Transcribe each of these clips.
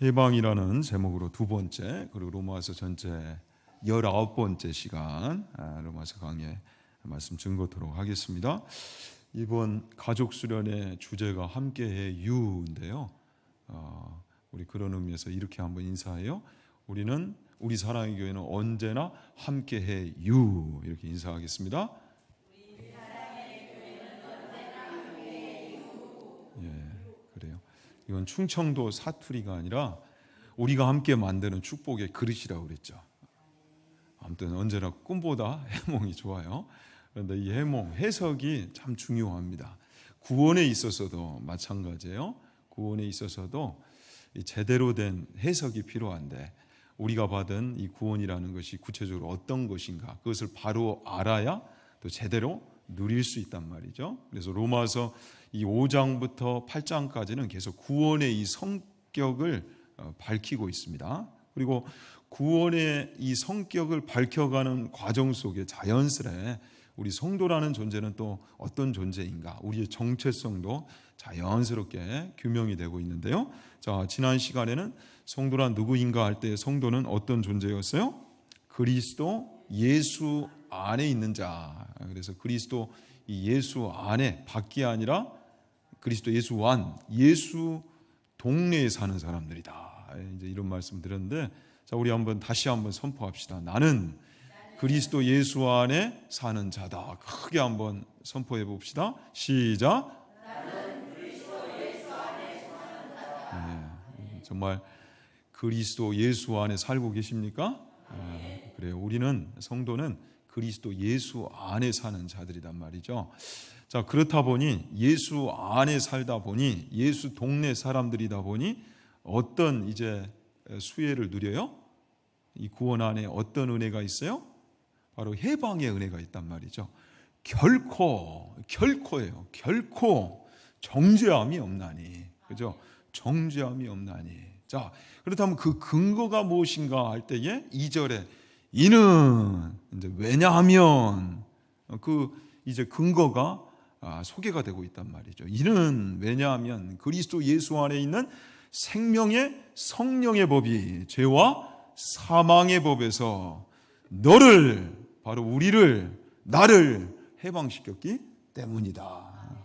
해방이라는 제목으로 두 번째, 그리고 로마서 전체 19번째 시간 로마서 강의 말씀 증거토록 하겠습니다. 이번 가족 수련의 주제가 함께해 유인데요. 우리 그런 의미에서 이렇게 한번 인사해요. 우리 사랑의 교회는 언제나 함께해 유, 이렇게 인사하겠습니다. 예, 그래요. 이건 충청도 사투리가 아니라 우리가 함께 만드는 축복의 그릇이라고 그랬죠. 아무튼 언제나 꿈보다 해몽이 좋아요. 그런데 이 해몽, 해석이 참 중요합니다. 구원에 있어서도 마찬가지예요. 구원에 있어서도 제대로 된 해석이 필요한데, 우리가 받은 이 구원이라는 것이 구체적으로 어떤 것인가, 그것을 바로 알아야 또 제대로 누릴 수 있단 말이죠. 그래서 로마서 이 5장부터 8장까지는 계속 구원의 이 성격을 밝히고 있습니다. 그리고 구원의 이 성격을 밝혀가는 과정 속에 자연스레 우리 성도라는 존재는 또 어떤 존재인가, 우리의 정체성도 자연스럽게 규명이 되고 있는데요. 자, 지난 시간에는 성도란 누구인가 할 때 성도는 어떤 존재였어요? 그리스도 예수 안에 있는 자. 그래서 그리스도 이 예수 안에, 밖이 아니라 그리스도 예수 안, 예수 동네에 사는 사람들이다. 이제 이런 말씀 드렸는데, 자, 우리 다시 한번 선포합시다. 나는 그리스도 예수 안에 사는 자다. 크게 한번 선포해 봅시다. 시작. 나는 그리스도 예수 안에 사는 자다. 네, 정말 그리스도 예수 안에 살고 계십니까? 그래요. 우리는 성도는 그리스도 예수 안에 사는 자들이란 말이죠. 자, 그렇다 보니 예수 안에 살다 보니 예수 동네 사람들이다 보니 어떤 이제 수혜를 누려요? 이 구원 안에 어떤 은혜가 있어요? 바로 해방의 은혜가 있단 말이죠. 결코예요. 결코 정죄함이 없나니. 그죠? 정죄함이 없나니. 자, 그렇다면 그 근거가 무엇인가 할 때에 2절에 이는 이제 왜냐하면 그 이제 근거가 소개가 되고 있단 말이죠. 이는 왜냐하면 그리스도 예수 안에 있는 생명의 성령의 법이 죄와 사망의 법에서 너를, 바로 우리를, 나를 해방시켰기 때문이다.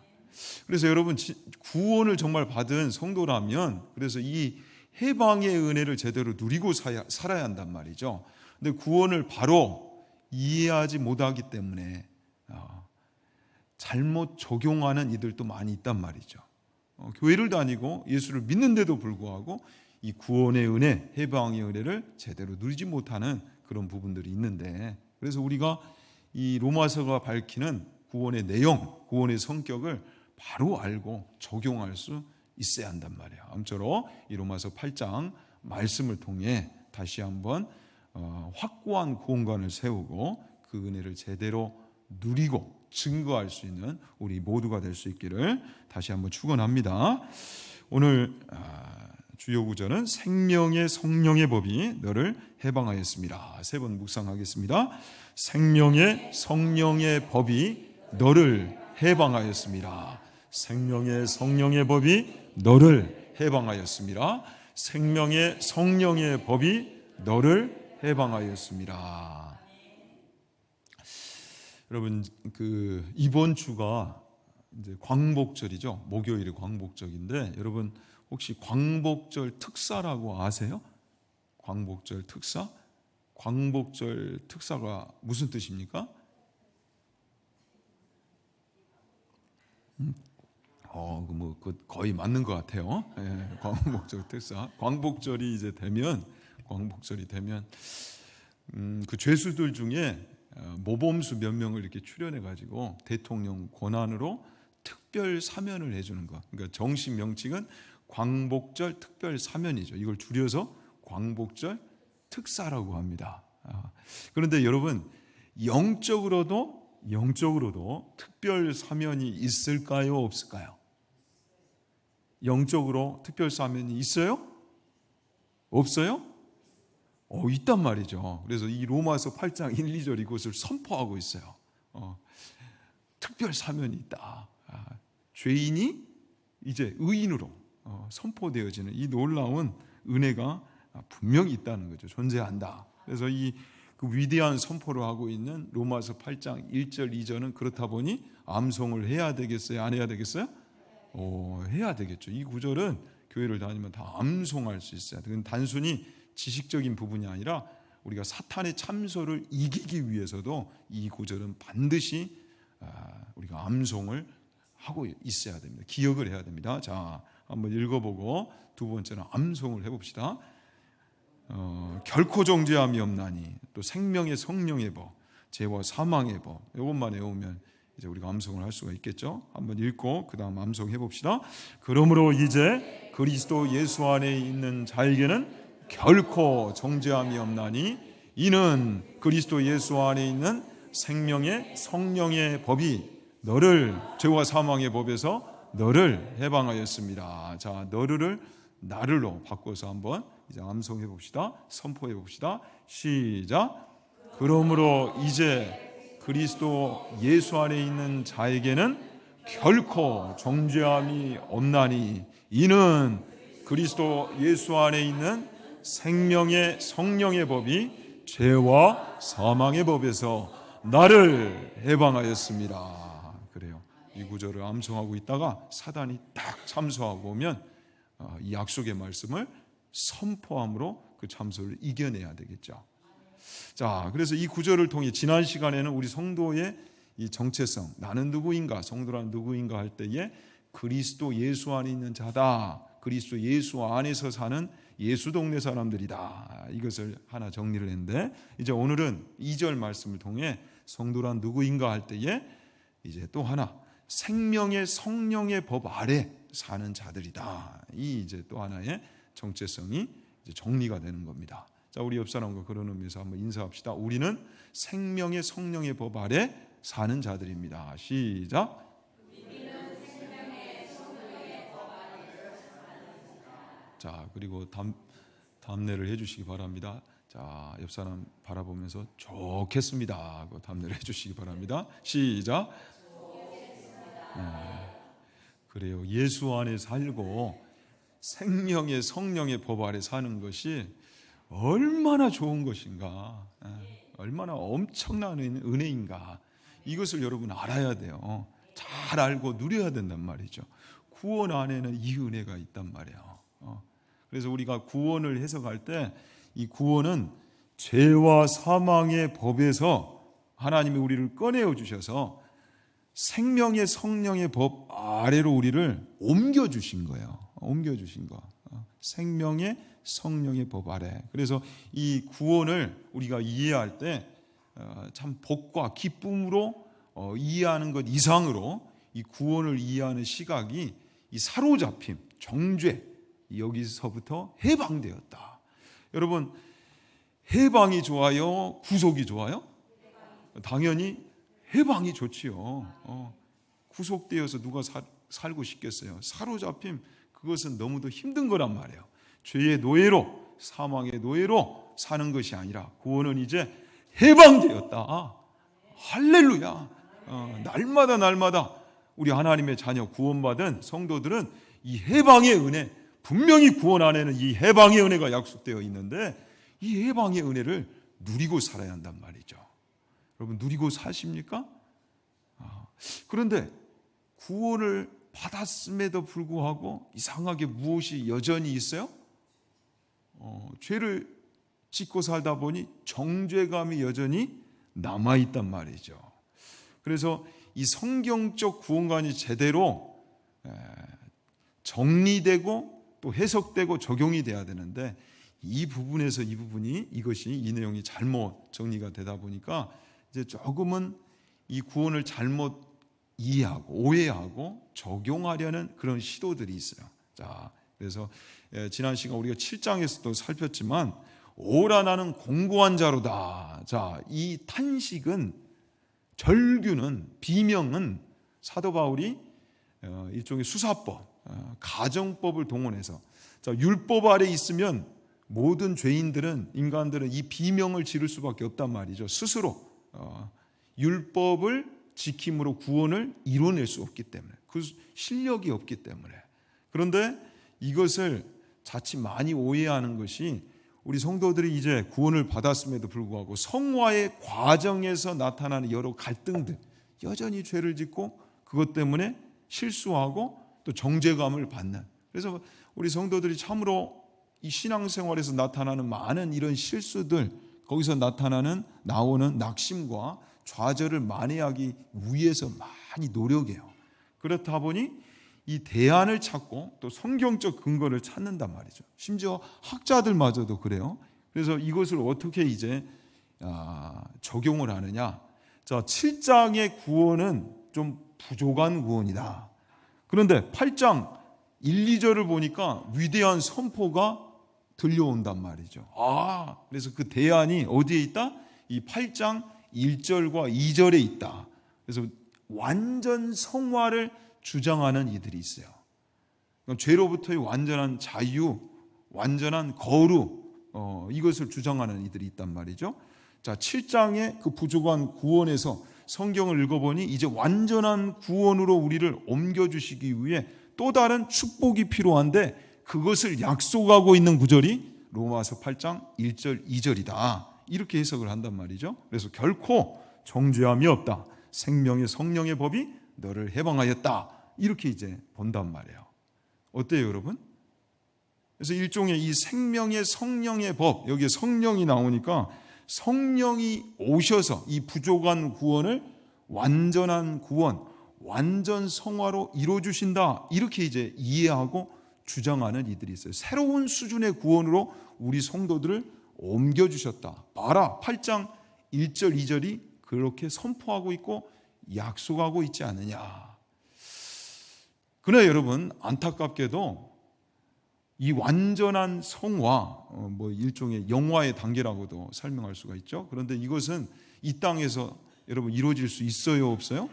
그래서 여러분, 구원을 정말 받은 성도라면 그래서 이 해방의 은혜를 제대로 누리고 살아야 한단 말이죠. 근데 구원을 바로 이해하지 못하기 때문에 잘못 적용하는 이들도 많이 있단 말이죠. 교회를 다니고 예수를 믿는데도 불구하고 이 구원의 은혜, 해방의 은혜를 제대로 누리지 못하는 그런 부분들이 있는데, 그래서 우리가 이 로마서가 밝히는 구원의 내용, 구원의 성격을 바로 알고 적용할 수 있어야 한단 말이에요. 아무쪼록 이 로마서 8장 말씀을 통해 다시 한번 확고한 구원관을 세우고 그 은혜를 제대로 누리고 증거할 수 있는 우리 모두가 될 수 있기를 다시 한번 축원합니다. 오늘 주요 구절은 생명의 성령의 법이 너를 해방하였습니다. 세 번 묵상하겠습니다. 생명의 성령의 법이 너를 해방하였습니다. 생명의 성령의 법이 너를 해방하였습니다. 생명의 성령의 법이 너를 해방하였습니다. 여러분, 이번 주가 이제 광복절이죠. 목요일이 광복절인데, 여러분 혹시 광복절 특사라고 아세요? 광복절 특사? 광복절 특사가 무슨 뜻입니까? 거의 맞는 것 같아요. 예, 광복절 특사. 광복절이 되면 그 죄수들 중에 모범수 몇 명을 이렇게 추련해 가지고 대통령 권한으로 특별 사면을 해주는 것. 그러니까 정식 명칭은 광복절 특별 사면이죠. 이걸 줄여서 광복절 특사라고 합니다. 그런데 여러분, 영적으로도 특별 사면이 있을까요, 없을까요? 영적으로 특별 사면이 있어요? 없어요? 있단 말이죠. 그래서 이 로마서 8장 1, 2절 이것을 선포하고 있어요. 특별 사면이 있다. 죄인이 이제 의인으로 선포되어지는 이 놀라운 은혜가 분명히 있다는 거죠. 존재한다. 그래서 그 위대한 선포를 하고 있는 로마서 8장 1절 2절은 그렇다 보니 암송을 해야 되겠어요? 안 해야 되겠어요? 해야 되겠죠. 이 구절은 교회를 다니면 다 암송할 수 있어요. 그건 단순히 지식적인 부분이 아니라 우리가 사탄의 참소를 이기기 위해서도 이 구절은 반드시 우리가 암송을 하고 있어야 됩니다. 기억을 해야 됩니다. 자, 한번 읽어보고 두 번째는 암송을 해봅시다. 결코 정죄함이 없나니 또 생명의 성령의 법, 죄와 사망의 법. 이것만 외우면 이제 우리가 암송을 할 수가 있겠죠. 한번 읽고 그 다음 암송해 봅시다. 그러므로 이제 그리스도 예수 안에 있는 자에게는 결코 정죄함이 없나니 이는 그리스도 예수 안에 있는 생명의 성령의 법이 너를 죄와 사망의 법에서 너를 해방하였습니다. 자, 너를 나를로 바꿔서 한번 이제 암송해 봅시다. 선포해 봅시다. 시작. 그러므로 이제 그리스도 예수 안에 있는 자에게는 결코 정죄함이 없나니 이는 그리스도 예수 안에 있는 생명의 성령의 법이 죄와 사망의 법에서 나를 해방하였습니다. 그래요. 이 구절을 암송하고 있다가 사단이 딱 참소하고 오면 이 약속의 말씀을 선포함으로 그 참소를 이겨내야 되겠죠. 자, 그래서 이 구절을 통해 지난 시간에는 우리 성도의 이 정체성, 나는 누구인가, 성도란 누구인가 할 때에 그리스도 예수 안에 있는 자다, 그리스도 예수 안에서 사는 예수 동네 사람들이다, 이것을 하나 정리를 했는데, 이제 오늘은 2절 말씀을 통해 성도란 누구인가 할 때에 이제 또 하나 생명의 성령의 법 아래 사는 자들이다, 이 이제 또 하나의 정체성이 이제 정리가 되는 겁니다. 자, 우리 옆 사람과 그런 의미에서 한번 인사합시다. 우리는 생명의 성령의 법 아래 사는 자들입니다. 시작. 자, 그리고 답례를 해주시기 바랍니다. 자, 옆 사람 바라보면서 좋겠습니다 하고 답례를 해주시기 바랍니다. 시작. 그래요. 예수 안에 살고 생명의 성령의 법 아래 사는 것이 얼마나 좋은 것인가, 얼마나 엄청난 은혜인가, 이것을 여러분 알아야 돼요. 잘 알고 누려야 된단 말이죠. 구원 안에는 이 은혜가 있단 말이에요. 그래서 우리가 구원을 해석할 때 이 구원은 죄와 사망의 법에서 하나님이 우리를 꺼내어 주셔서 생명의 성령의 법 아래로 우리를 옮겨주신 거예요. 옮겨주신 거. 생명의 성령의 법 아래. 그래서 이 구원을 우리가 이해할 때 참 복과 기쁨으로 이해하는 것 이상으로 이 구원을 이해하는 시각이 이 사로잡힘, 정죄, 여기서부터 해방되었다. 여러분, 해방이 좋아요? 구속이 좋아요? 당연히 해방이 좋지요. 구속되어서 누가 살고 싶겠어요? 사로잡힘, 그것은 너무도 힘든 거란 말이에요. 죄의 노예로, 사망의 노예로 사는 것이 아니라 구원은 이제 해방되었다. 할렐루야. 날마다 우리 하나님의 자녀 구원받은 성도들은 이 해방의 은혜, 분명히 구원 안에는 이 해방의 은혜가 약속되어 있는데 이 해방의 은혜를 누리고 살아야 한단 말이죠. 여러분, 누리고 사십니까? 그런데 구원을 받았음에도 불구하고 이상하게 무엇이 여전히 있어요? 죄를 짓고 살다 보니 정죄감이 여전히 남아있단 말이죠. 그래서 이 성경적 구원관이 제대로 정리되고 또 해석되고 적용이 돼야 되는데 이 부분에서 이 내용이 잘못 정리가 되다 보니까 이제 조금은 이 구원을 잘못 이해하고 오해하고 적용하려는 그런 시도들이 있어요. 자, 그래서 지난 시간 우리가 7장에서도 살폈지만 오라 나는 공고한 자로다. 자, 이 탄식은, 절규는, 비명은 사도 바울이 일종의 수사법, 가정법을 동원해서, 자, 율법 아래 있으면 모든 죄인들은, 인간들은 이 비명을 지를 수밖에 없단 말이죠. 스스로 율법을 지킴으로 구원을 이뤄낼 수 없기 때문에, 그 실력이 없기 때문에. 그런데 이것을 자칫 많이 오해하는 것이 우리 성도들이 이제 구원을 받았음에도 불구하고 성화의 과정에서 나타나는 여러 갈등들, 여전히 죄를 짓고 그것 때문에 실수하고 또 정죄감을 받는, 그래서 우리 성도들이 참으로 이 신앙생활에서 나타나는 많은 이런 실수들, 거기서 나오는 낙심과 좌절을 만회하기 위해서 많이 노력해요. 그렇다 보니 이 대안을 찾고 또 성경적 근거를 찾는단 말이죠. 심지어 학자들마저도 그래요. 그래서 이것을 어떻게 이제 적용을 하느냐. 자, 7장의 구원은 좀 부족한 구원이다. 그런데 8장 1, 2절을 보니까 위대한 선포가 들려온단 말이죠. 그래서 그 대안이 어디에 있다? 이 8장 1절과 2절에 있다. 그래서 완전 성화를 주장하는 이들이 있어요. 죄로부터의 완전한 자유, 완전한 거룩, 이것을 주장하는 이들이 있단 말이죠. 자, 7장의 그 부족한 구원에서 성경을 읽어보니 이제 완전한 구원으로 우리를 옮겨주시기 위해 또 다른 축복이 필요한데 그것을 약속하고 있는 구절이 로마서 8장 1절 2절이다. 이렇게 해석을 한단 말이죠. 그래서 결코 정죄함이 없다. 생명의 성령의 법이 너를 해방하였다. 이렇게 이제 본단 말이에요. 어때요, 여러분? 그래서 일종의 이 생명의 성령의 법, 여기에 성령이 나오니까 성령이 오셔서 이 부족한 구원을 완전한 구원, 완전 성화로 이루어주신다. 이렇게 이제 이해하고 주장하는 이들이 있어요. 새로운 수준의 구원으로 우리 성도들을 옮겨주셨다. 봐라, 8장 1절 2절이 그렇게 선포하고 있고 약속하고 있지 않느냐. 그러나 여러분, 안타깝게도 이 완전한 성화, 일종의 영화의 단계라고도 설명할 수가 있죠. 그런데 이것은 이 땅에서 여러분 이루어질 수 있어요, 없어요?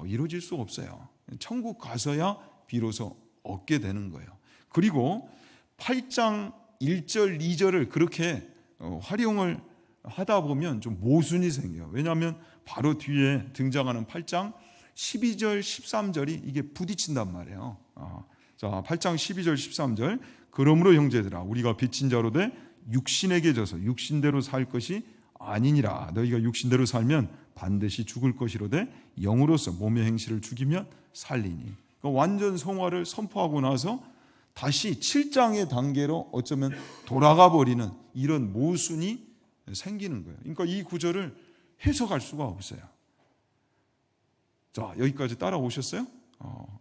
이루어질 수 없어요. 천국 가서야 비로소 얻게 되는 거예요. 그리고 8장 1절, 2절을 그렇게 활용을 하다 보면 좀 모순이 생겨요. 왜냐하면 바로 뒤에 등장하는 8장 12절, 13절이 이게 부딪힌단 말이에요. 자, 8장 12절, 13절. 그러므로 형제들아, 우리가 빚진 자로 돼 육신에게 져서 육신대로 살 것이 아니니라. 너희가 육신대로 살면 반드시 죽을 것이로되 영으로서 몸의 행실을 죽이면 살리니. 그러니까 완전 성화를 선포하고 나서 다시 7장의 단계로 어쩌면 돌아가 버리는 이런 모순이 생기는 거예요. 그러니까 이 구절을 해석할 수가 없어요. 자, 여기까지 따라오셨어요?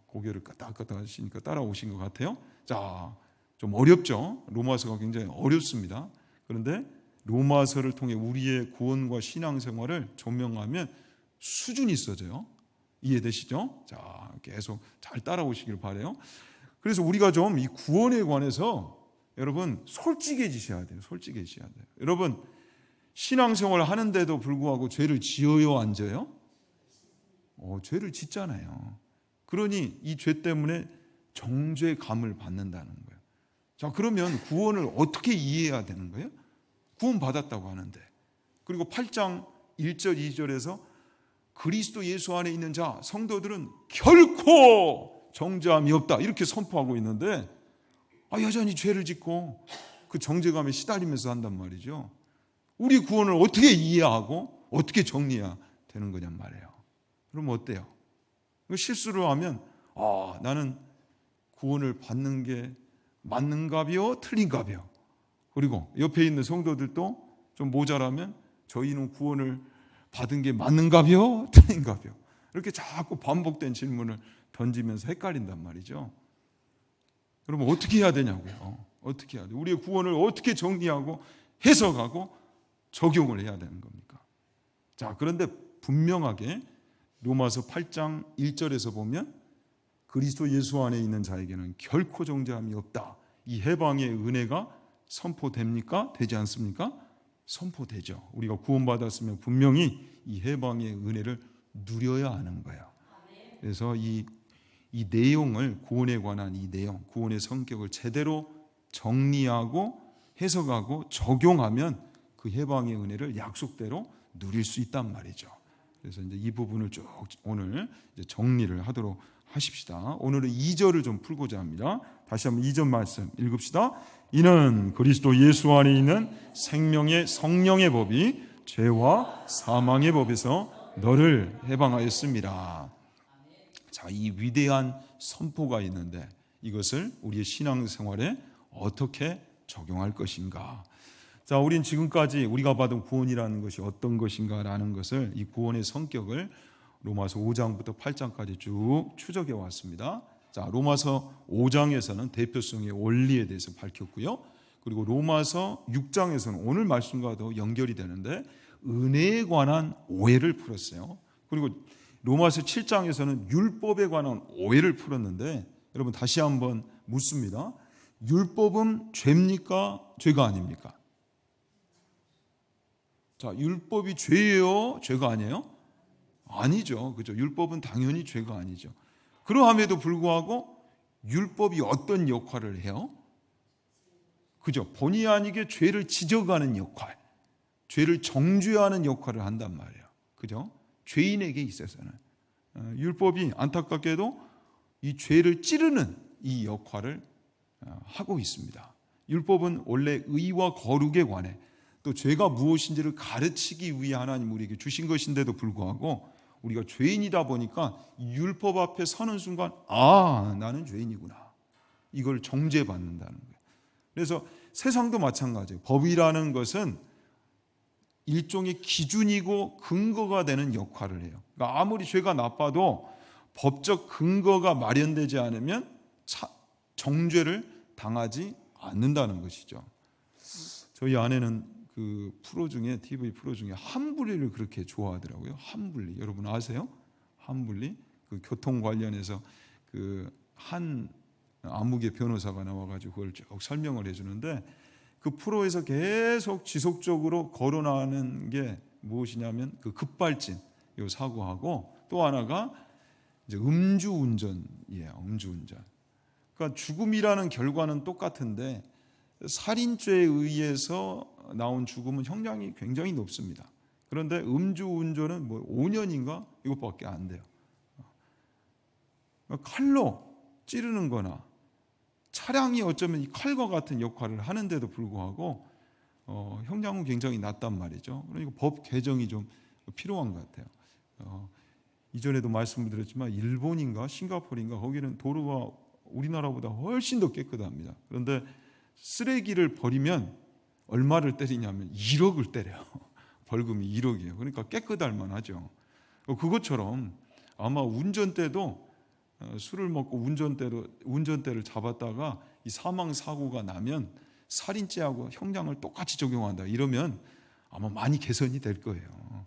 고개를 까딱까딱 하시니까 따라오신 것 같아요. 자, 좀 어렵죠? 로마서가 굉장히 어렵습니다. 그런데 로마서를 통해 우리의 구원과 신앙생활을 조명하면 수준이 있어져요. 이해되시죠? 자, 계속 잘 따라오시길 바라요. 그래서 우리가 좀 이 구원에 관해서 여러분 솔직해지셔야 돼요. 솔직해지셔야 돼요. 여러분, 신앙생활 하는데도 불구하고 죄를 지어요, 안 지어요? 죄를 짓잖아요. 그러니 이 죄 때문에 정죄감을 받는다는 거예요. 자, 그러면 구원을 어떻게 이해해야 되는 거예요? 구원 받았다고 하는데. 그리고 8장 1절 2절에서 그리스도 예수 안에 있는 자 성도들은 결코 정죄함이 없다 이렇게 선포하고 있는데 여전히 죄를 짓고 그 정죄감에 시달리면서 한단 말이죠. 우리 구원을 어떻게 이해하고 어떻게 정리해야 되는 거냔 말이에요. 그럼 어때요? 실수를 하면 나는 구원을 받는 게 맞는가비요? 틀린가비요? 그리고 옆에 있는 성도들도 좀 모자라면 저희는 구원을 받은 게 맞는가비요? 틀린가비요? 이렇게 자꾸 반복된 질문을 던지면서 헷갈린단 말이죠. 그러면 어떻게 해야 되냐고요? 어떻게 해야 돼? 우리의 구원을 어떻게 정리하고 해석하고 적용을 해야 되는 겁니까? 자, 그런데 분명하게 로마서 8장 1절에서 보면 그리스도 예수 안에 있는 자에게는 결코 정죄함이 없다. 이 해방의 은혜가 선포됩니까? 되지 않습니까? 선포되죠. 우리가 구원받았으면 분명히 이 해방의 은혜를 누려야 하는 거예요. 그래서 이 내용을, 구원에 관한 이 내용, 구원의 성격을 제대로 정리하고 해석하고 적용하면 그 해방의 은혜를 약속대로 누릴 수 있단 말이죠. 그래서 이제 이 부분을 쭉 오늘 이제 정리를 하도록 하십시다. 오늘은 2절을 좀 풀고자 합니다. 다시 한번 2절 말씀 읽읍시다. 이는 그리스도 예수 안에 있는 생명의 성령의 법이 죄와 사망의 법에서 너를 해방하였습니다. 자, 이 위대한 선포가 있는데 이것을 우리의 신앙생활에 어떻게 적용할 것인가? 자, 우린 지금까지 우리가 받은 구원이라는 것이 어떤 것인가라는 것을, 이 구원의 성격을 로마서 5장부터 8장까지 쭉 추적해 왔습니다. 자, 로마서 5장에서는 대표성의 원리에 대해서 밝혔고요. 그리고 로마서 6장에서는 오늘 말씀과도 연결이 되는데 은혜에 관한 오해를 풀었어요. 그리고 로마서 7장에서는 율법에 관한 오해를 풀었는데, 여러분 다시 한번 묻습니다. 율법은 죄입니까? 죄가 아닙니까? 자, 율법이 죄예요? 죄가 아니에요? 아니죠. 그죠? 율법은 당연히 죄가 아니죠. 그러함에도 불구하고 율법이 어떤 역할을 해요? 그죠? 본의 아니게 죄를 지적하는 역할, 죄를 정죄하는 역할을 한단 말이에요. 그죠? 죄인에게 있어서는 율법이 안타깝게도 이 죄를 찌르는 이 역할을 하고 있습니다. 율법은 원래 의와 거룩에 관해 또 죄가 무엇인지를 가르치기 위해 하나님 우리에게 주신 것인데도 불구하고 우리가 죄인이다 보니까 율법 앞에 서는 순간 나는 죄인이구나, 이걸 정죄받는다는 거예요. 그래서 세상도 마찬가지예요. 법이라는 것은 일종의 기준이고 근거가 되는 역할을 해요. 그러니까 아무리 죄가 나빠도 법적 근거가 마련되지 않으면 정죄를 당하지 않는다는 것이죠. 저희 아내는 그 프로 중에, TV 프로 중에 한분리를 그렇게 좋아하더라고요. 한분리, 여러분 아세요? 한분리, 그 교통 관련해서 그 한 암흑의 변호사가 나와가지고 그걸 쭉 설명을 해주는데, 그 프로에서 계속 지속적으로 거론하는 게 무엇이냐면 그 급발진 요 사고하고, 또 하나가 이제 음주운전이에요. 음주운전. 그러니까 죽음이라는 결과는 똑같은데 살인죄에 의해서 나온 죽음은 형량이 굉장히 높습니다. 그런데 음주운전은 5년인가 이것밖에 안 돼요. 칼로 찌르는 거나 차량이 어쩌면 이 칼과 같은 역할을 하는데도 불구하고 형량은 굉장히 낮단 말이죠. 그러니까 법 개정이 좀 필요한 것 같아요. 이전에도 말씀드렸지만 일본인가 싱가포르인가 거기는 도로가 우리나라보다 훨씬 더 깨끗합니다. 그런데 쓰레기를 버리면 얼마를 때리냐면 1억을 때려요. 벌금이 1억이에요. 그러니까 깨끗할 만하죠. 그것처럼 아마 운전대도 술을 먹고 운전대를 잡았다가 이 사망 사고가 나면 살인죄하고 형량을 똑같이 적용한다 이러면 아마 많이 개선이 될 거예요.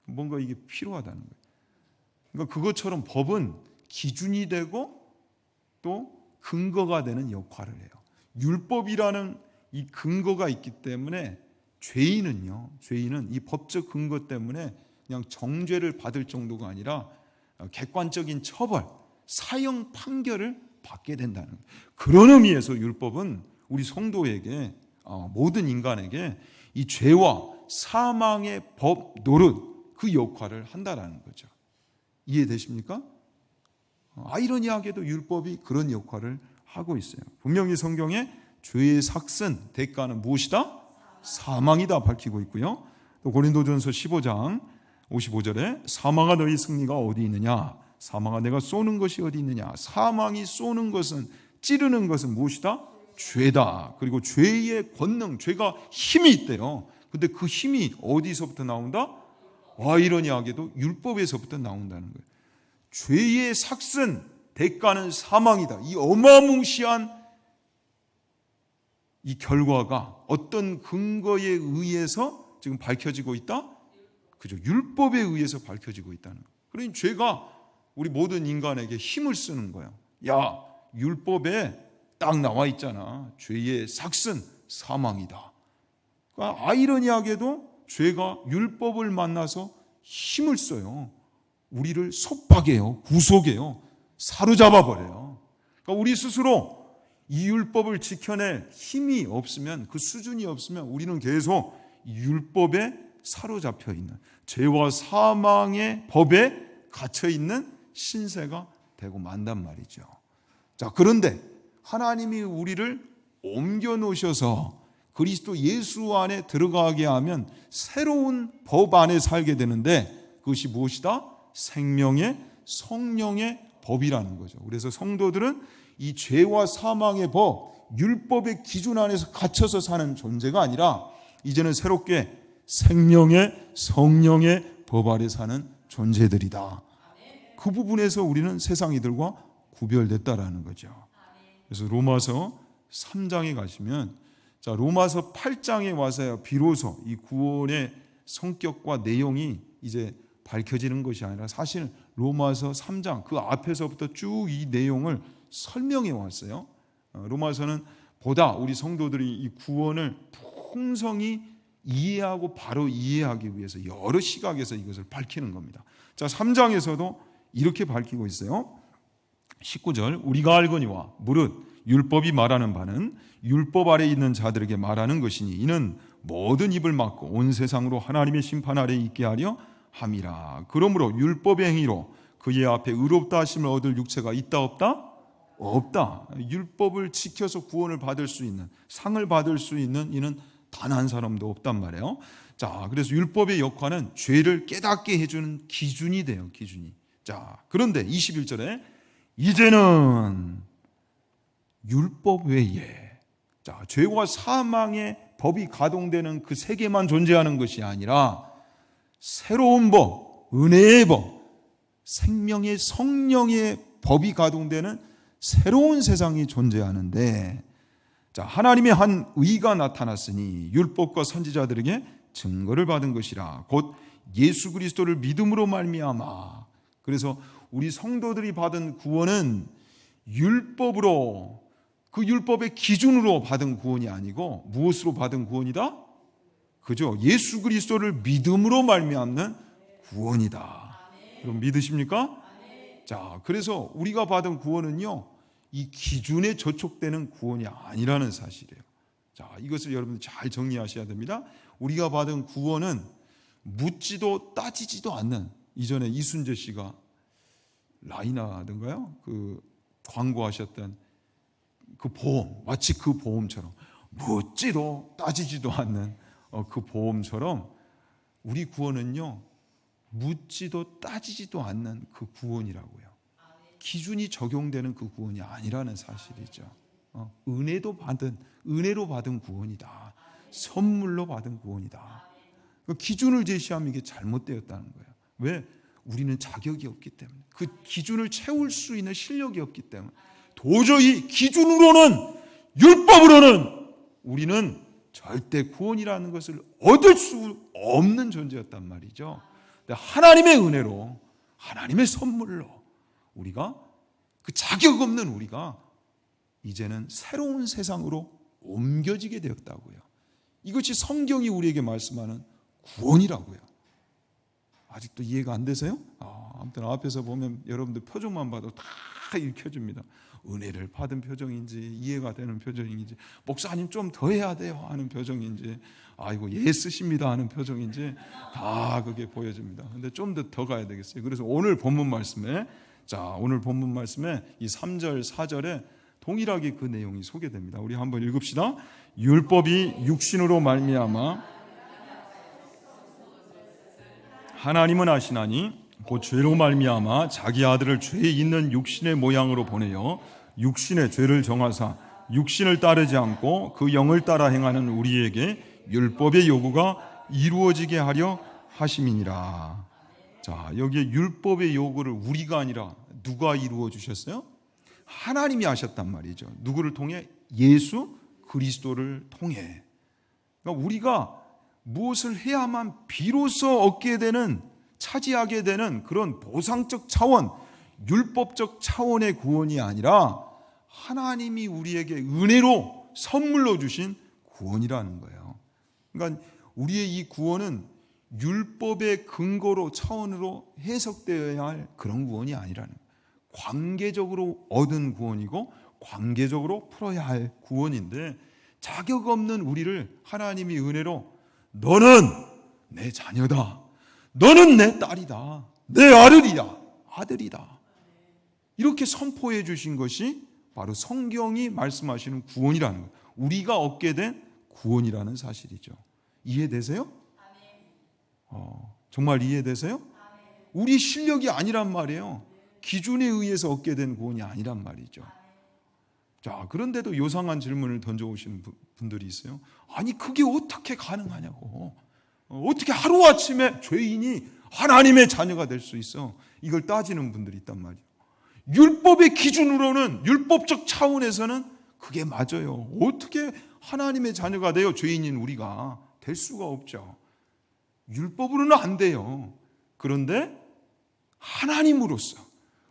뭔가 이게 필요하다는 거예요. 그러니까 그것처럼 법은 기준이 되고 또 근거가 되는 역할을 해요. 율법이라는 이 근거가 있기 때문에 죄인은 이 법적 근거 때문에 그냥 정죄를 받을 정도가 아니라 객관적인 처벌, 사형 판결을 받게 된다는 거예요. 그런 의미에서 율법은 우리 성도에게, 모든 인간에게 이 죄와 사망의 법 노릇, 그 역할을 한다라는 거죠. 이해되십니까? 아이러니하게도 율법이 그런 역할을 하고 있어요. 분명히 성경에 죄의 삭슨, 대가는 무엇이다? 사망이다 밝히고 있고요. 또 고린도전서 15장 55절에 사망아 너희 승리가 어디 있느냐? 사망아 내가 쏘는 것이 어디 있느냐? 사망이 쏘는 것은, 찌르는 것은 무엇이다? 죄다. 그리고 죄의 권능, 죄가 힘이 있대요. 근데 그 힘이 어디서부터 나온다? 아이러니하게도 율법에서부터 나온다는 거예요. 죄의 삭슨, 대가는 사망이다. 이 어마무시한 이 결과가 어떤 근거에 의해서 지금 밝혀지고 있다? 그죠? 율법에 의해서 밝혀지고 있다는 거예요. 그러니 죄가 우리 모든 인간에게 힘을 쓰는 거예요. 야, 율법에 딱 나와 있잖아. 죄의 삭슨, 사망이다. 그러니까 아이러니하게도 죄가 율법을 만나서 힘을 써요. 우리를 속박해요. 구속해요. 사로잡아 버려요. 그러니까 우리 스스로 이 율법을 지켜낼 힘이 없으면, 그 수준이 없으면 우리는 계속 율법에 사로잡혀 있는, 죄와 사망의 법에 갇혀 있는 신세가 되고 만단 말이죠. 자, 그런데 하나님이 우리를 옮겨 놓으셔서 그리스도 예수 안에 들어가게 하면 새로운 법 안에 살게 되는데, 그것이 무엇이다? 생명의 성령의 법이라는 거죠. 그래서 성도들은 이 죄와 사망의 법, 율법의 기준 안에서 갇혀서 사는 존재가 아니라 이제는 새롭게 생명의 성령의 법 아래 사는 존재들이다. 그 부분에서 우리는 세상 이들과 구별됐다라는 거죠. 그래서 로마서 3장에 가시면, 자, 로마서 8장에 와서야 비로소 이 구원의 성격과 내용이 이제 밝혀지는 것이 아니라, 사실 로마서 3장 그 앞에서부터 쭉 이 내용을 설명해 왔어요. 로마서는 보다 우리 성도들이 이 구원을 풍성히 이해하고 바로 이해하기 위해서 여러 시각에서 이것을 밝히는 겁니다. 자, 3장에서도 이렇게 밝히고 있어요. 19절, 우리가 알거니와 무릇 율법이 말하는 바는 율법 아래 있는 자들에게 말하는 것이니 이는 모든 입을 막고 온 세상으로 하나님의 심판 아래 있게 하려 함이라. 그러므로 율법의 행위로 그의 앞에 의롭다 하심을 얻을 육체가 있다 없다? 없다. 율법을 지켜서 구원을 받을 수 있는, 상을 받을 수 있는 이는 단 한 사람도 없단 말이에요. 자, 그래서 율법의 역할은 죄를 깨닫게 해주는 기준이 돼요. 기준이. 자, 그런데 21절에 이제는 율법 외에, 자, 죄와 사망의 법이 가동되는 그 세계만 존재하는 것이 아니라 새로운 법, 은혜의 법, 생명의 성령의 법이 가동되는 새로운 세상이 존재하는데, 자, 하나님의 한 의가 나타났으니 율법과 선지자들에게 증거를 받은 것이라. 곧 예수 그리스도를 믿음으로 말미암아. 그래서 우리 성도들이 받은 구원은 율법으로, 그 율법의 기준으로 받은 구원이 아니고 무엇으로 받은 구원이다? 그죠? 예수 그리스도를 믿음으로 말미암는 구원이다. 그럼 믿으십니까? 자, 그래서 우리가 받은 구원은요, 이 기준에 저촉되는 구원이 아니라는 사실이에요. 자, 이것을 여러분들 잘 정리하셔야 됩니다. 우리가 받은 구원은 묻지도 따지지도 않는, 이전에 이순재 씨가 라이나든가요? 그 광고하셨던 그 보험, 마치 그 보험처럼 묻지도 따지지도 않는 그 보험처럼 우리 구원은요, 묻지도 따지지도 않는 그 구원이라고요. 기준이 적용되는 그 구원이 아니라는 사실이죠. 은혜로 받은 구원이다. 선물로 받은 구원이다. 그 기준을 제시하면 이게 잘못되었다는 거예요. 왜? 우리는 자격이 없기 때문에, 그 기준을 채울 수 있는 실력이 없기 때문에, 도저히 기준으로는, 율법으로는 우리는 절대 구원이라는 것을 얻을 수 없는 존재였단 말이죠. 하나님의 은혜로, 하나님의 선물로 우리가, 그 자격 없는 우리가 이제는 새로운 세상으로 옮겨지게 되었다고요. 이것이 성경이 우리에게 말씀하는 구원이라고요. 아직도 이해가 안 되세요? 아무튼 앞에서 보면 여러분들 표정만 봐도 다 읽혀집니다. 은혜를 받은 표정인지, 이해가 되는 표정인지, 목사님 좀 더 해야 돼요 하는 표정인지, 아이고 예쓰십니다 하는 표정인지, 다 그게 보여집니다. 근데 좀 더 가야 되겠어요. 그래서 오늘 본문 말씀에, 자, 오늘 본문 말씀에 이 3절 4절에 동일하게 그 내용이 소개됩니다. 우리 한번 읽읍시다. 율법이 육신으로 말미암아 하나님은 아시나니 곧 죄로 말미암아 자기 아들을 죄 있는 육신의 모양으로 보내어 육신의 죄를 정하사 육신을 따르지 않고 그 영을 따라 행하는 우리에게 율법의 요구가 이루어지게 하려 하심이니라. 자, 여기에 율법의 요구를 우리가 아니라 누가 이루어 주셨어요? 하나님이 하셨단 말이죠. 누구를 통해? 예수 그리스도를 통해. 그러니까 우리가 무엇을 해야만 비로소 얻게 되는, 차지하게 되는 그런 보상적 차원, 율법적 차원의 구원이 아니라 하나님이 우리에게 은혜로 선물로 주신 구원이라는 거예요. 그러니까 우리의 이 구원은 율법의 근거로, 차원으로 해석되어야 할 그런 구원이 아니라는 거예요. 관계적으로 얻은 구원이고 관계적으로 풀어야 할 구원인데, 자격 없는 우리를 하나님이 은혜로 너는 내 자녀다, 너는 내 딸이다, 내 아들이다, 이렇게 선포해 주신 것이 바로 성경이 말씀하시는 구원이라는 거예요. 우리가 얻게 된 구원이라는 사실이죠. 이해되세요? 정말 이해되세요? 우리 실력이 아니란 말이에요. 기준에 의해서 얻게 된 구원이 아니란 말이죠. 자, 그런데도 요상한 질문을 던져오시는 분들이 있어요. 아니, 그게 어떻게 가능하냐고. 어떻게 하루아침에 죄인이 하나님의 자녀가 될 수 있어. 이걸 따지는 분들이 있단 말이에요. 율법의 기준으로는, 율법적 차원에서는 그게 맞아요. 어떻게 하나님의 자녀가 돼요? 죄인인 우리가 될 수가 없죠. 율법으로는 안 돼요. 그런데 하나님으로서,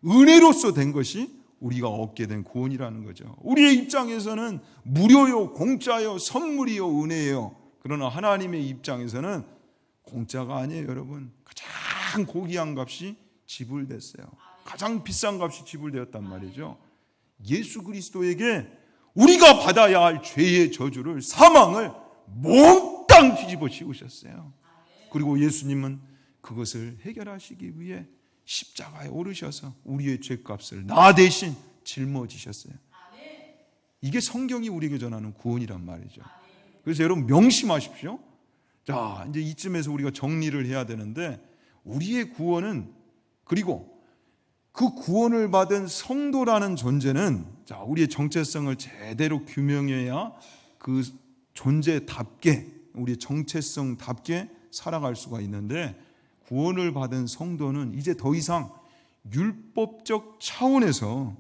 은혜로서 된 것이 우리가 얻게 된 구원이라는 거죠. 우리의 입장에서는 무료요, 공짜요, 선물이요, 은혜예요. 그러나 하나님의 입장에서는 공짜가 아니에요, 여러분. 가장 고귀한 값이 지불됐어요. 가장 비싼 값이 지불되었단 말이죠. 예수 그리스도에게 우리가 받아야 할 죄의 저주를, 사망을 몽땅 뒤집어 씌우셨어요. 그리고 예수님은 그것을 해결하시기 위해 십자가에 오르셔서 우리의 죄값을 나 대신 짊어지셨어요. 이게 성경이 우리에게 전하는 구원이란 말이죠. 그래서 여러분 명심하십시오. 자, 이제 이쯤에서 우리가 정리를 해야 되는데, 우리의 구원은, 그리고 그 구원을 받은 성도라는 존재는, 자, 우리의 정체성을 제대로 규명해야 그 존재답게, 우리의 정체성답게 살아갈 수가 있는데, 구원을 받은 성도는 이제 더 이상 율법적 차원에서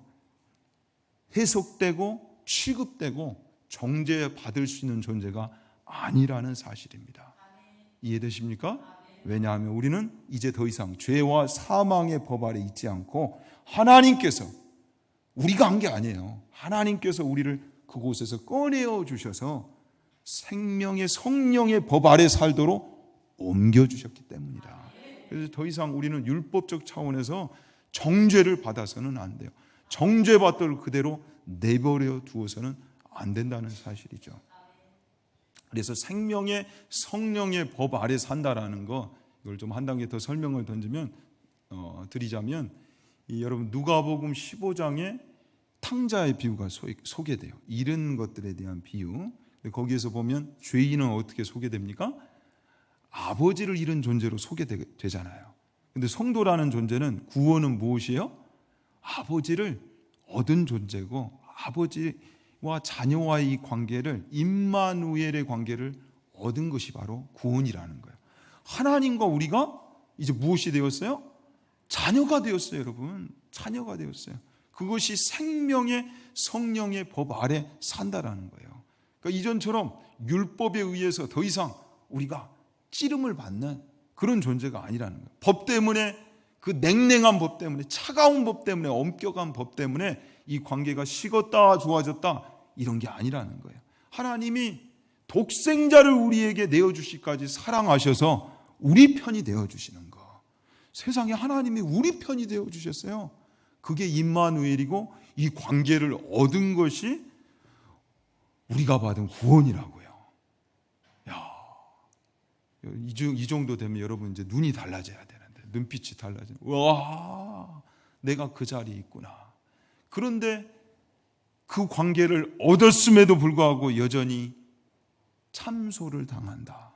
해석되고 취급되고 정죄받을 수 있는 존재가 아니라는 사실입니다. 이해되십니까? 왜냐하면 우리는 이제 더 이상 죄와 사망의 법 아래 있지 않고, 하나님께서, 우리가 한 게 아니에요. 하나님께서 우리를 그곳에서 꺼내어 주셔서 생명의 성령의 법 아래 살도록 옮겨주셨기 때문이다. 그래서 더 이상 우리는 율법적 차원에서 정죄를 받아서는 안 돼요. 정죄받도록 그대로 내버려 두어서는 안 된다는 사실이죠. 그래서 생명의 성령의 법 아래 산다라는 거, 이걸 좀 한 단계 더 설명을 드리자면, 여러분 누가복음 15장에 탕자의 비유가 소개돼요. 잃은 것들에 대한 비유. 거기에서 보면 죄인은 어떻게 소개됩니까? 아버지를 잃은 존재로 소개되잖아요. 근데 성도라는 존재는, 구원은 무엇이에요? 아버지를 얻은 존재고, 아버지와 자녀와의 이 관계를, 임마누엘의 관계를 얻은 것이 바로 구원이라는 거예요. 하나님과 우리가 이제 무엇이 되었어요? 자녀가 되었어요, 여러분. 자녀가 되었어요. 그것이 생명의 성령의 법 아래 산다라는 거예요. 그러니까 이전처럼 율법에 의해서 더 이상 우리가 찌름을 받는 그런 존재가 아니라는 거예요. 법 때문에, 그 냉랭한 법 때문에, 차가운 법 때문에, 엄격한 법 때문에 이 관계가 식었다 좋아졌다 이런 게 아니라는 거예요. 하나님이 독생자를 우리에게 내어주시기까지 사랑하셔서 우리 편이 되어주시는 거. 세상에 하나님이 우리 편이 되어주셨어요. 그게 임마누엘이고, 이 관계를 얻은 것이 우리가 받은 구원이라고요. 이 정도 되면 여러분 이제 눈이 달라져야 되는데, 눈빛이 달라지는, 와, 내가 그 자리에 있구나. 그런데 그 관계를 얻었음에도 불구하고 여전히 참소를 당한다.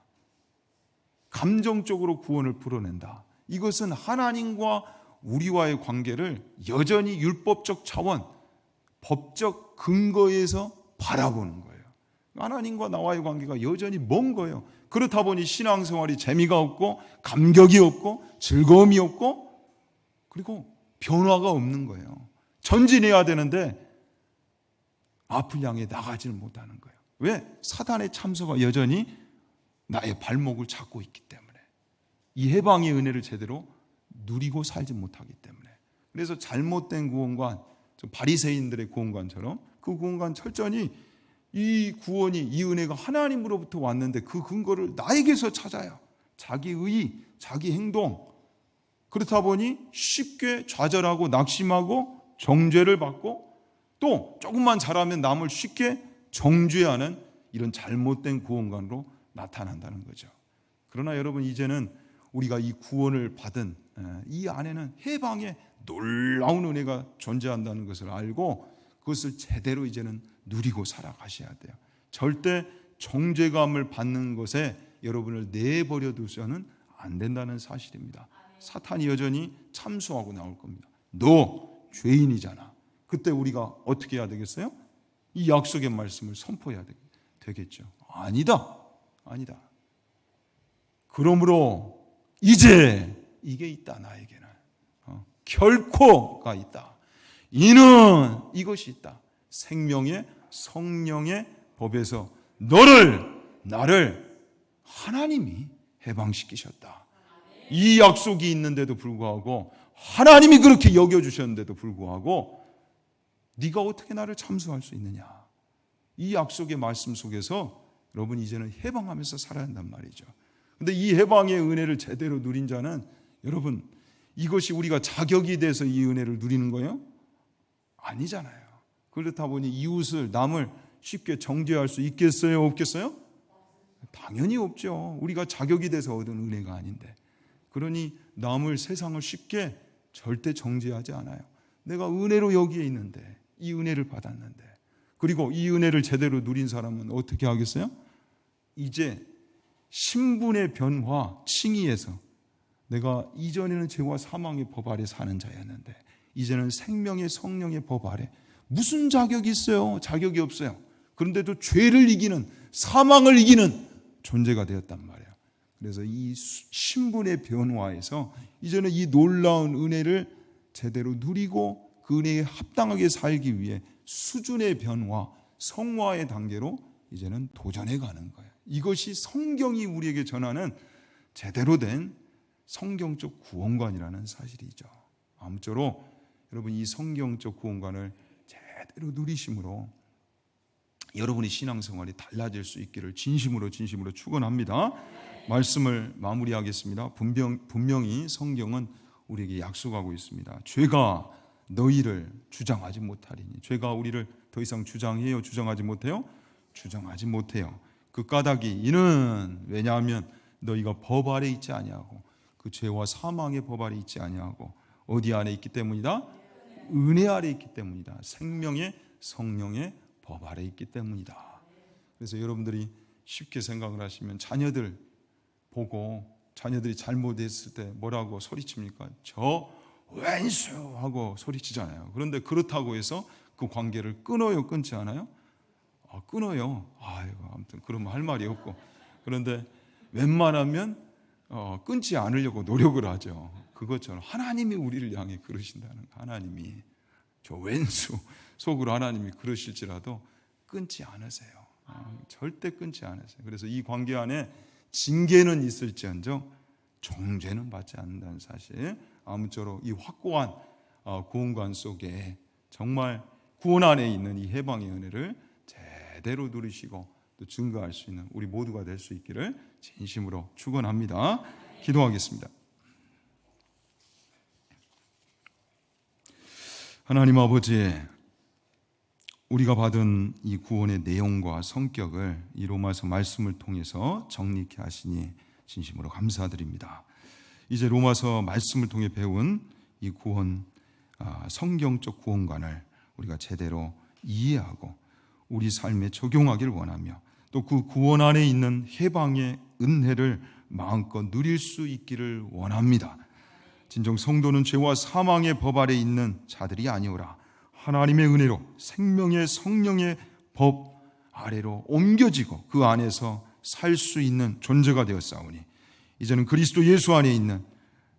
감정적으로 구원을 풀어낸다. 이것은 하나님과 우리와의 관계를 여전히 율법적 차원, 법적 근거에서 바라보는 거예요. 하나님과 나와의 관계가 여전히 먼 거예요. 그렇다 보니 신앙생활이 재미가 없고, 감격이 없고, 즐거움이 없고, 그리고 변화가 없는 거예요. 전진해야 되는데 앞을 향해 나가지를 못하는 거예요. 왜? 사단의 참소가 여전히 나의 발목을 잡고 있기 때문에, 이 해방의 은혜를 제대로 누리고 살지 못하기 때문에. 그래서 잘못된 구원관, 바리새인들의 구원관처럼, 그 구원관 철저히 이 구원이, 이 은혜가 하나님으로부터 왔는데 그 근거를 나에게서 찾아요. 자기 의, 자기 행동. 그렇다 보니 쉽게 좌절하고 낙심하고 정죄를 받고, 또 조금만 잘하면 남을 쉽게 정죄하는 이런 잘못된 구원관으로 나타난다는 거죠. 그러나 여러분, 이제는 우리가 이 구원을 받은 이 안에는 해방의 놀라운 은혜가 존재한다는 것을 알고 그것을 제대로 이제는 누리고 살아가셔야 돼요. 절대 정죄감을 받는 것에 여러분을 내버려 두서는 안 된다는 사실입니다. 사탄이 여전히 참수하고 나올 겁니다. 너 죄인이잖아. 그때 우리가 어떻게 해야 되겠어요? 이 약속의 말씀을 선포해야 되겠죠. 아니다. 그러므로 이제 이게 있다, 나에게는. 결코가 있다. 이는 이것이 있다. 생명의 성령의 법에서 나를 하나님이 해방시키셨다. 이 약속이 있는데도 불구하고, 하나님이 그렇게 여겨주셨는데도 불구하고 네가 어떻게 나를 참수할 수 있느냐. 이 약속의 말씀 속에서 여러분 이제는 해방하면서 살아야 한단 말이죠. 근데 이 해방의 은혜를 제대로 누린 자는, 여러분, 이것이 우리가 자격이 돼서 이 은혜를 누리는 거예요? 아니잖아요. 그렇다 보니 이웃을, 남을 쉽게 정죄할 수 있겠어요? 없겠어요? 당연히 없죠. 우리가 자격이 돼서 얻은 은혜가 아닌데. 그러니 남을, 세상을 쉽게 절대 정죄하지 않아요. 내가 은혜로 여기에 있는데, 이 은혜를 받았는데, 그리고 이 은혜를 제대로 누린 사람은 어떻게 하겠어요? 이제 신분의 변화, 칭의에서 내가 이전에는 죄와 사망의 법 아래 사는 자였는데 이제는 생명의 성령의 법 아래, 무슨 자격이 있어요? 자격이 없어요. 그런데도 죄를 이기는, 사망을 이기는 존재가 되었단 말이에요. 그래서 이 신분의 변화에서 이제는 이 놀라운 은혜를 제대로 누리고 그 은혜에 합당하게 살기 위해 수준의 변화, 성화의 단계로 이제는 도전해 가는 거예요. 이것이 성경이 우리에게 전하는 제대로 된 성경적 구원관이라는 사실이죠. 아무쪼록 여러분 이 성경적 구원관을 제대로 누리심으로 여러분의 신앙생활이 달라질 수 있기를 진심으로 축원합니다. 말씀을 마무리하겠습니다. 분명히 성경은 우리에게 약속하고 있습니다. 죄가 너희를 주장하지 못하리니. 죄가 우리를 더 이상 주장해요? 주장하지 못해요? 주장하지 못해요. 그 까닭이 이는 왜냐하면 너희가 법 아래 있지 아니하고 그 죄와 사망의 법 아래 있지 아니하고 어디 안에 있기 때문이다? 은혜 아래 있기 때문이다. 생명의 성령의 법 아래 있기 때문이다. 그래서 여러분들이 쉽게 생각을 하시면 자녀들 보고 자녀들이 잘못했을 때 뭐라고 소리칩니까? 저 왼수 하고 소리치잖아요. 그런데 그렇다고 해서 그 관계를 끊어요? 끊지 않아요? 끊어요. 아무튼 그러면 할 말이 없고. 그런데 웬만하면 끊지 않으려고 노력을 하죠. 그것처럼 하나님이 우리를 향해 그러신다는 거예요. 하나님이 저 왼수 속으로 하나님이 그러실지라도 끊지 않으세요. 절대 끊지 않으세요. 그래서 이 관계 안에 징계는 있을지언정 정죄는 받지 않는다는 사실. 아무쪼록 이 확고한 구원관 속에 정말 구원 안에 있는 이 해방의 은혜를 제대로 누리시고 또 증거할 수 있는 우리 모두가 될 수 있기를 진심으로 축원합니다. 기도하겠습니다. 하나님 아버지, 우리가 받은 이 구원의 내용과 성격을 이 로마서 말씀을 통해서 정리케 하시니 진심으로 감사드립니다. 이제 로마서 말씀을 통해 배운 이 구원, 성경적 구원관을 우리가 제대로 이해하고 우리 삶에 적용하길 원하며 또 그 구원 안에 있는 해방의 은혜를 마음껏 누릴 수 있기를 원합니다. 진정 성도는 죄와 사망의 법 아래 있는 자들이 아니오라. 하나님의 은혜로 생명의 성령의 법 아래로 옮겨지고 그 안에서 살 수 있는 존재가 되었사오니 이제는 그리스도 예수 안에 있는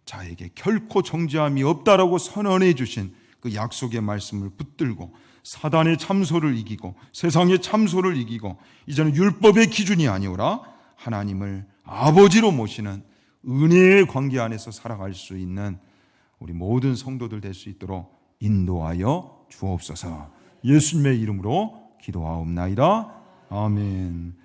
자에게 결코 정죄함이 없다라고 선언해 주신 그 약속의 말씀을 붙들고 사단의 참소를 이기고 세상의 참소를 이기고 이제는 율법의 기준이 아니오라 하나님을 아버지로 모시는 은혜의 관계 안에서 살아갈 수 있는 우리 모든 성도들 될 수 있도록 인도하여 주옵소서. 예수님의 이름으로 기도하옵나이다. 아멘.